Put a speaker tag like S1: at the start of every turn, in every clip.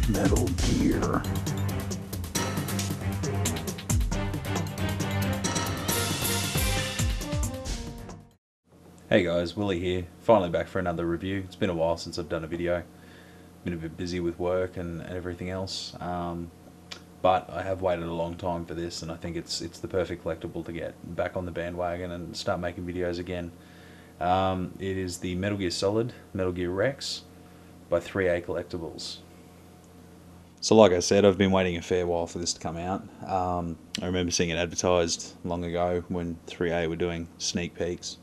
S1: Metal Gear.
S2: Hey guys, Willy here. Finally back for another review. It's been a while since I've done a video. Been a bit busy with work and everything else. But I have waited a long time for this, and I think it's the perfect collectible to get back on the bandwagon and start making videos again. It is the Metal Gear Solid, Metal Gear Rex by ThreeA Collectables. So like I said, I've been waiting a fair while for this to come out. I remember seeing it advertised long ago when ThreeA were doing sneak peeks.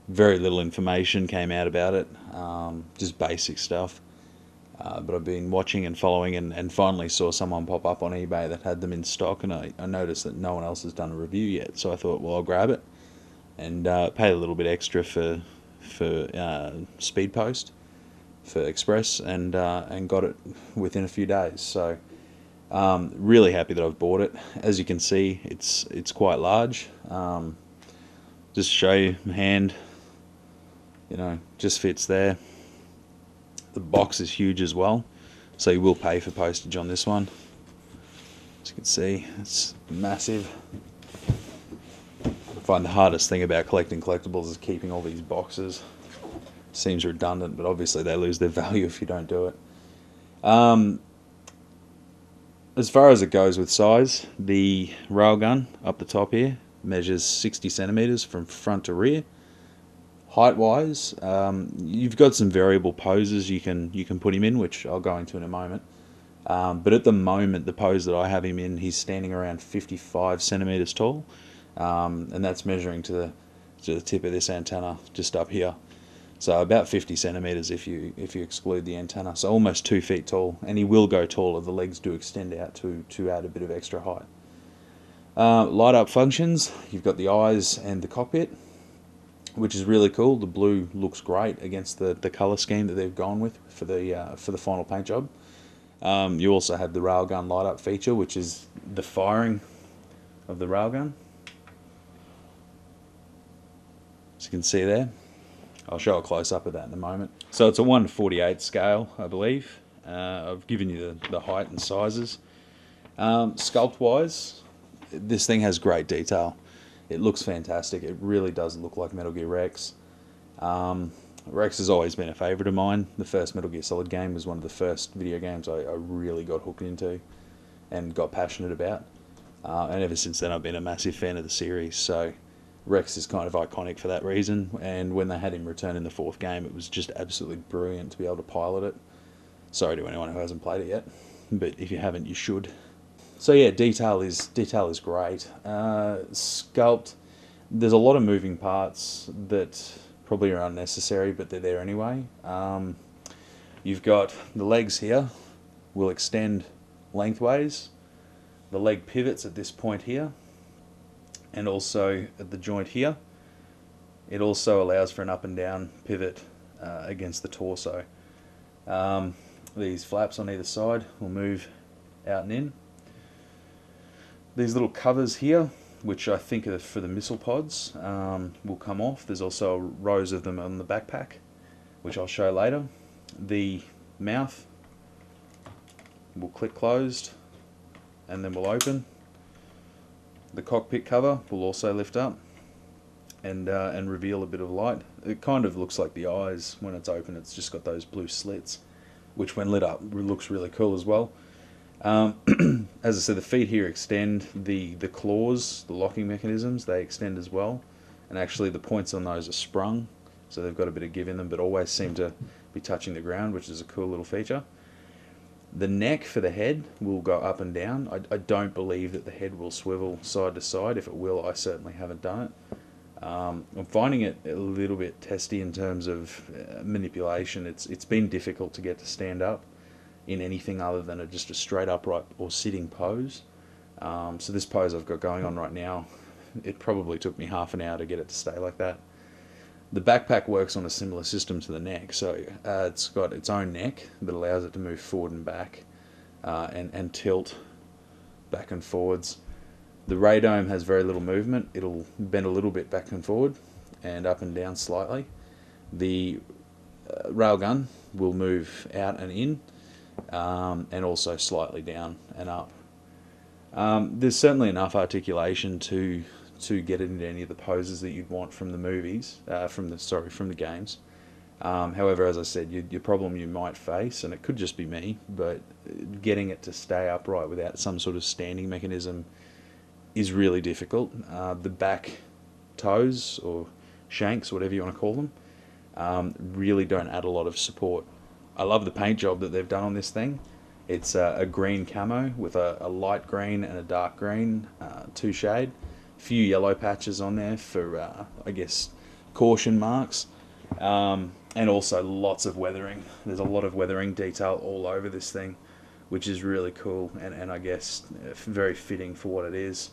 S2: Very little information came out about it, just basic stuff. But I've been watching and following, and finally saw someone pop up on eBay that had them in stock, and I noticed that no one else has done a review yet. So I thought, well, I'll grab it and pay a little bit extra for speed post for express, and got it within a few days. So really happy that I've bought it. As you can see, it's quite large. Just to show you, my hand, just fits there. The box is huge as well, so you will pay for postage on this one. As you can see, it's massive. I find the hardest thing about collecting collectibles is keeping all these boxes. Seems redundant, but obviously they lose their value if you don't do it. As far as it goes with size, the railgun up the top here measures 60 centimeters from front to rear. Height-wise, you've got some variable poses you can put him in, which I'll go into in a moment. But at the moment, the pose that I have him in, he's standing around 55 centimeters tall, and that's measuring to the tip of this antenna just up here. So about 50 centimeters if you exclude the antenna. So almost 2 feet tall, and he will go taller. The legs do extend out to add a bit of extra height. Light up functions. You've got the eyes and the cockpit, which is really cool. The blue looks great against the color scheme that they've gone with for the final paint job. You also have the railgun light up feature, which is the firing of the railgun. As you can see there, I'll show a close up of that in a moment. So it's a 1/48 scale, I believe. I've given you the height and sizes. Sculpt wise, this thing has great detail. It looks fantastic. It really does look like Metal Gear Rex. Rex has always been a favourite of mine. The first Metal Gear Solid game was one of the first video games I really got hooked into and got passionate about. And ever since then I've been a massive fan of the series. So Rex is kind of iconic for that reason. And when they had him return in the fourth game, it was just absolutely brilliant to be able to pilot it. Sorry to anyone who hasn't played it yet, but if you haven't, you should. So yeah, detail is great. Sculpt, there's a lot of moving parts that probably are unnecessary, but they're there anyway. You've got the legs here will extend lengthways. The leg pivots at this point here, and also at the joint here. It also allows for an up and down pivot against the torso. These flaps on either side will move out and in. These little covers here, which I think are for the missile pods, will come off. There's also rows of them on the backpack, which I'll show later. The mouth will click closed and then will open. The cockpit cover will also lift up and reveal a bit of light. It kind of looks like the eyes when it's open. It's just got those blue slits, which when lit up looks really cool as well. As I said, the feet here extend. The claws, the locking mechanisms, they extend as well, and actually the points on those are sprung, so they've got a bit of give in them, but always seem to be touching the ground, which is a cool little feature. The neck for the head will go up and down. I don't believe that the head will swivel side to side. If it will, I certainly haven't done it. I'm finding it a little bit testy in terms of manipulation. It's been difficult to get to stand up in anything other than just a straight upright or sitting pose. So this pose I've got going on right now, it probably took me half an hour to get it to stay like that. The backpack works on a similar system to the neck, so it's got its own neck that allows it to move forward and back and tilt back and forwards. The radome has very little movement. It'll bend a little bit back and forward and up and down slightly. The railgun will move out and in, and also slightly down and up. There's certainly enough articulation to get it into any of the poses that you'd want from the movies, from the games. However, as I said, your problem you might face, and it could just be me, but getting it to stay upright without some sort of standing mechanism is really difficult. The back toes or shanks, whatever you want to call them, really don't add a lot of support. I love the paint job that they've done on this thing. It's a green camo with a light green and a dark green, two shade. A few yellow patches on there for, I guess, caution marks. And also lots of weathering. There's a lot of weathering detail all over this thing, which is really cool and I guess very fitting for what it is.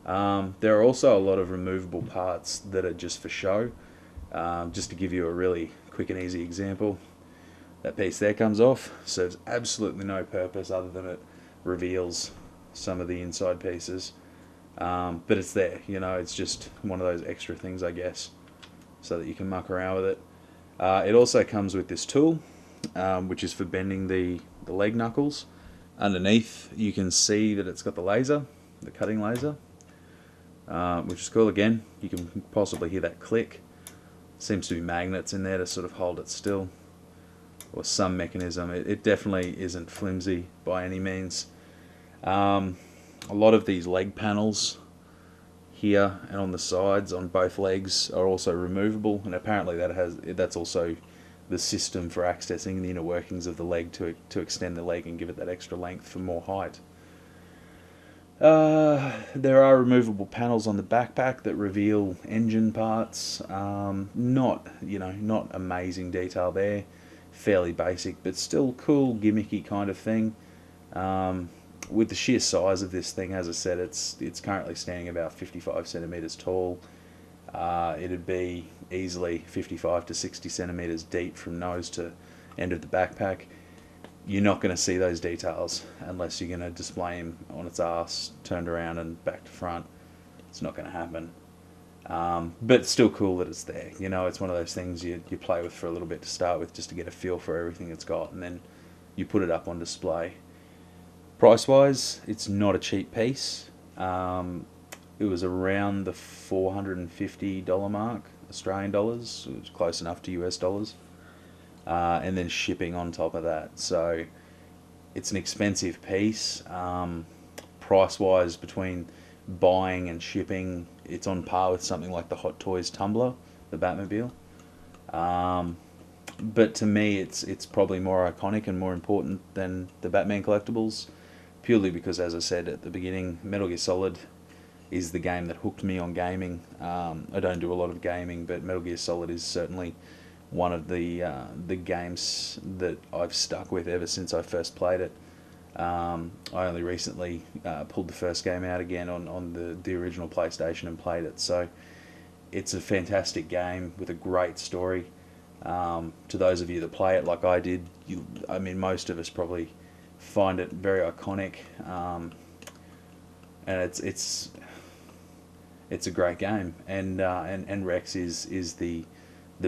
S2: There are also a lot of removable parts that are just for show. Just to give you a really quick and easy example, that piece there comes off, serves absolutely no purpose other than it reveals some of the inside pieces. But it's there, it's just one of those extra things, I guess, so that you can muck around with it. It also comes with this tool, which is for bending the leg knuckles. Underneath, you can see that it's got the laser, the cutting laser, which is cool. Again, you can possibly hear that click. Seems to be magnets in there to sort of hold it still, or some mechanism. It definitely isn't flimsy by any means. A lot of these leg panels here and on the sides on both legs are also removable, and apparently that's also the system for accessing the inner workings of the leg to extend the leg and give it that extra length for more height. There are removable panels on the backpack that reveal engine parts. Not amazing detail there, fairly basic, but still cool, gimmicky kind of thing. With the sheer size of this thing, as I said, it's currently standing about 55 centimeters tall. It'd be easily 55 to 60 centimeters deep from nose to end of the backpack. You're not going to see those details unless you're going to display him on its ass, turned around and back to front. It's not going to happen. But it's still cool that it's there. It's one of those things you play with for a little bit to start with, just to get a feel for everything it's got, and then you put it up on display. Price-wise, it's not a cheap piece. It was around the $450 mark, Australian dollars. It was close enough to US dollars. And then shipping on top of that. So it's an expensive piece. Price-wise, between buying and shipping, it's on par with something like the Hot Toys tumbler, the Batmobile. But to me, it's probably more iconic and more important than the Batman collectibles, purely because, as I said at the beginning, Metal Gear Solid is the game that hooked me on gaming. I don't do a lot of gaming, but Metal Gear Solid is certainly one of the games that I've stuck with ever since I first played it. I only recently pulled the first game out again on the original PlayStation and played it. So it's a fantastic game with a great story. To those of you that play it like I did, most of us probably find it very iconic, and it's a great game. And Rex is the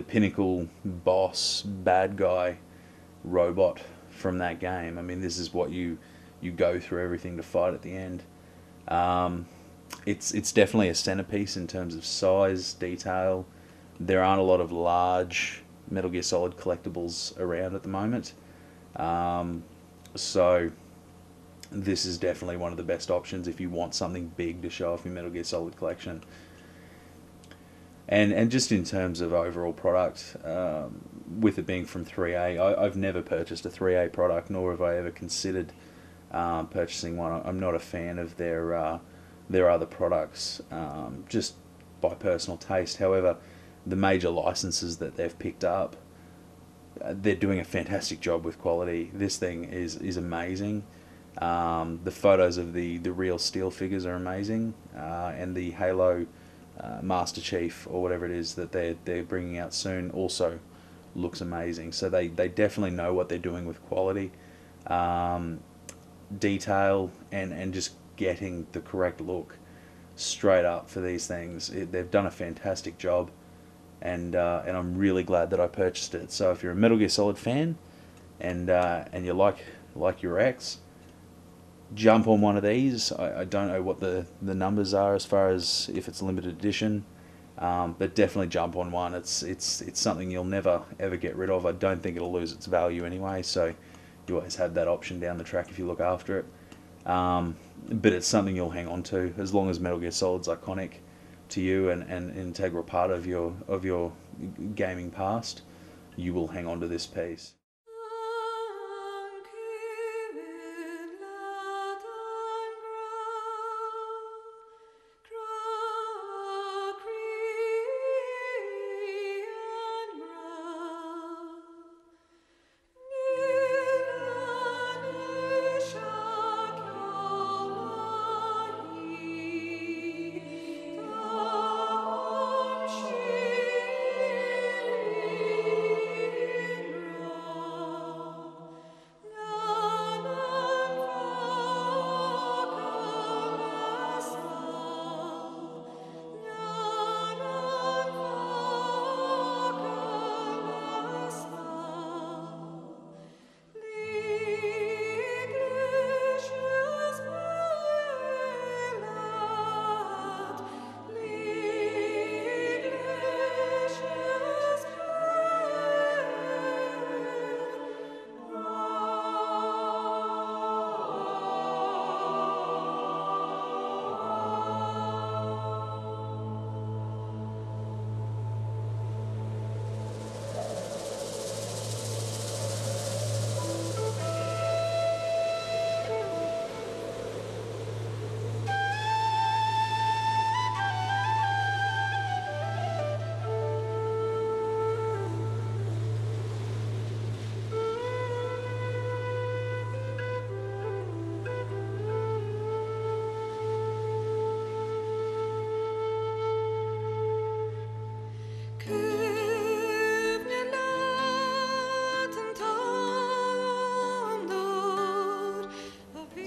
S2: pinnacle boss bad guy robot from that game. This is what you go through everything to fight at the end. It's definitely a centerpiece in terms of size, detail. There aren't a lot of large Metal Gear Solid collectibles around at the moment. So this is definitely one of the best options if you want something big to show off your Metal Gear Solid collection. And just in terms of overall product, with it being from ThreeA, I've never purchased a ThreeA product, nor have I ever considered purchasing one. I'm not a fan of their other products, just by personal taste. However, the major licenses that they've picked up, they're doing a fantastic job with quality. This thing is amazing. The photos of the real steel figures are amazing, and the Halo Master Chief, or whatever it is that they're bringing out soon, also looks amazing. So they definitely know what they're doing with quality, detail, and just getting the correct look straight up for these things. They've done a fantastic job, and I'm really glad that I purchased it. So if you're a Metal Gear Solid fan and you like like your ex, jump on one of these. I don't know what the numbers are as far as if it's limited edition, but definitely jump on one. It's something you'll never ever get rid of. I don't think it'll lose its value anyway, so you always have that option down the track if you look after it. But it's something you'll hang on to as long as Metal Gear Solid's iconic to you and an integral part of your gaming past. You will hang on to this piece.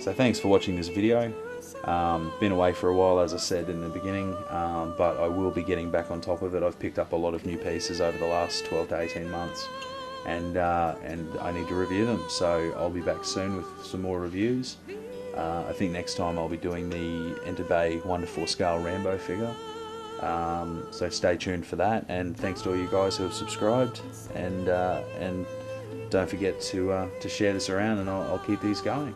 S2: So thanks for watching this video. Been away for a while, as I said in the beginning, but I will be getting back on top of it. I've picked up a lot of new pieces over the last 12 to 18 months, and I need to review them. So I'll be back soon with some more reviews. I think next time I'll be doing the Enter Bay 1:4 scale Rambo figure. So stay tuned for that, and thanks to all you guys who have subscribed, and don't forget to share this around, and I'll keep these going.